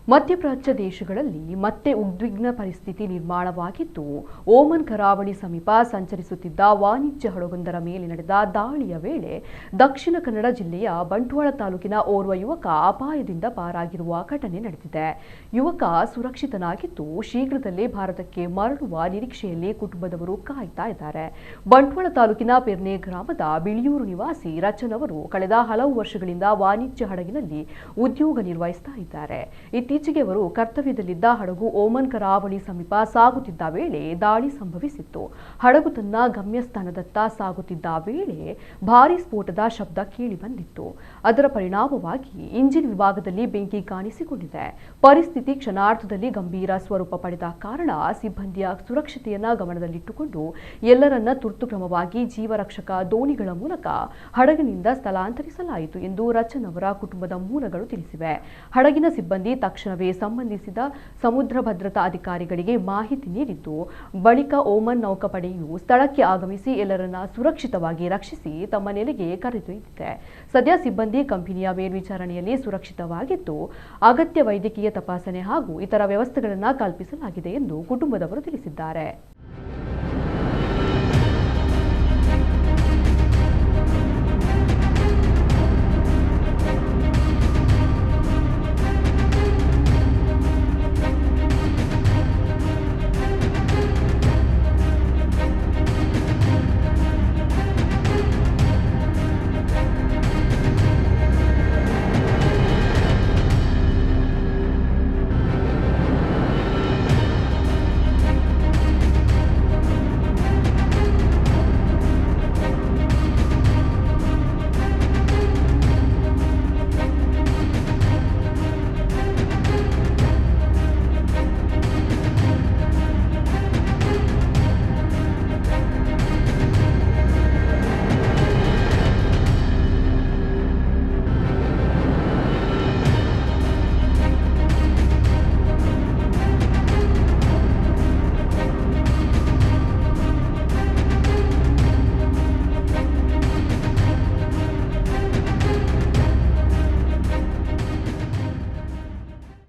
ಮಧ್ಯಪ್ರಾಚ್ಯ ದೇಶಗಳಲ್ಲಿ ಮತ್ತೆ ಉದ್ವಿಗ್ನ ಪರಿಸ್ಥಿತಿ ನಿರ್ಮಾಣವಾಗಿದ್ದು, ಓಮನ್ ಕರಾವಳಿ ಸಮೀಪ ಸಂಚರಿಸುತ್ತಿದ್ದ ವಾಣಿಜ್ಯ ಹಡಗೊಂದರ ಮೇಲೆ ನಡೆದ ದಾಳಿಯ ವೇಳೆ ದಕ್ಷಿಣ ಕನ್ನಡ ಜಿಲ್ಲೆಯ ಬಂಟ್ವಾಳ ತಾಲೂಕಿನ ಓರ್ವ ಯುವಕ ಅಪಾಯದಿಂದ ಪಾರಾಗಿರುವ ಘಟನೆ ನಡೆದಿದೆ. ಯುವಕ ಸುರಕ್ಷಿತನಾಗಿದ್ದು, ಶೀಘ್ರದಲ್ಲೇ ಭಾರತಕ್ಕೆ ಮರಳುವ ನಿರೀಕ್ಷೆಯಲ್ಲಿ ಕುಟುಂಬದವರು ಕಾಯ್ತಾ ಇದ್ದಾರೆ. ಬಂಟ್ವಾಳ ತಾಲೂಕಿನ ಪೆರ್ನೆ ಗ್ರಾಮದ ಬಿಳಿಯೂರು ನಿವಾಸಿ ರಚನ್ ಅವರು ಕಳೆದ ಹಲವು ವರ್ಷಗಳಿಂದ ವಾಣಿಜ್ಯ ಹಡಗಿನಲ್ಲಿ ಉದ್ಯೋಗ ನಿರ್ವಹಿಸ್ತಾ ಇದ್ದಾರೆ. ಇತ್ತೀಚೆಗೆ ಅವರು ಕರ್ತವ್ಯದಲ್ಲಿದ್ದ ಹಡಗು ಓಮನ್ ಕರಾವಳಿ ಸಮೀಪ ಸಾಗುತ್ತಿದ್ದ ವೇಳೆ ದಾಳಿ ಸಂಭವಿಸಿತ್ತು. ಹಡಗು ತನ್ನ ಗಮ್ಯಸ್ಥಾನದತ್ತ ಸಾಗುತ್ತಿದ್ದ ವೇಳೆ ಭಾರೀ ಸ್ಫೋಟದ ಶಬ್ದ ಕೇಳಿ ಬಂದಿತ್ತು. ಅದರ ಪರಿಣಾಮವಾಗಿ ಇಂಜಿನ್ ವಿಭಾಗದಲ್ಲಿ ಬೆಂಕಿ ಕಾಣಿಸಿಕೊಂಡಿದೆ. ಪರಿಸ್ಥಿತಿ ಕ್ಷಣಾರ್ಧದಲ್ಲಿ ಗಂಭೀರ ಸ್ವರೂಪ ಪಡೆದ ಕಾರಣ ಸಿಬ್ಬಂದಿಯ ಸುರಕ್ಷತೆಯನ್ನ ಗಮನದಲ್ಲಿಟ್ಟುಕೊಂಡು ಎಲ್ಲರನ್ನ ತುರ್ತು ಕ್ರಮವಾಗಿ ಜೀವರಕ್ಷಕ ದೋಣಿಗಳ ಮೂಲಕ ಹಡಗಿನಿಂದ ಸ್ಥಳಾಂತರಿಸಲಾಯಿತು ಎಂದು ರಚನ್ ಅವರ ಕುಟುಂಬದ ಮೂಲಗಳು ತಿಳಿಸಿವೆ. ಹಡಗಿನ ಸಿಬ್ಬಂದಿ ತಕ್ಷಣವೇ ಸಂಬಂಧಿಸಿದ ಸಮುದ್ರ ಭದ್ರತಾ ಅಧಿಕಾರಿಗಳಿಗೆ ಮಾಹಿತಿ ನೀಡಿದ್ದು, ಬಳಿಕ ಓಮನ್ ನೌಕಾಪಡೆಯು ಸ್ಥಳಕ್ಕೆ ಆಗಮಿಸಿ ಎಲ್ಲರನ್ನ ಸುರಕ್ಷಿತವಾಗಿ ರಕ್ಷಿಸಿ ತಮ್ಮ ನೆಲೆಗೆ ಕರೆದೊಯ್ದಿದೆ. ಸದ್ಯ ಸಿಬ್ಬಂದಿ ಕಂಪನಿಯ ಮೇಲ್ವಿಚಾರಣೆಯಲ್ಲಿ ಸುರಕ್ಷಿತವಾಗಿದ್ದು, ಅಗತ್ಯ ವೈದ್ಯಕೀಯ ತಪಾಸಣೆ ಹಾಗೂ ಇತರ ವ್ಯವಸ್ಥೆಗಳನ್ನು ಕಲ್ಪಿಸಲಾಗಿದೆ ಎಂದು ಕುಟುಂಬದವರು ತಿಳಿಸಿದ್ದಾರೆ.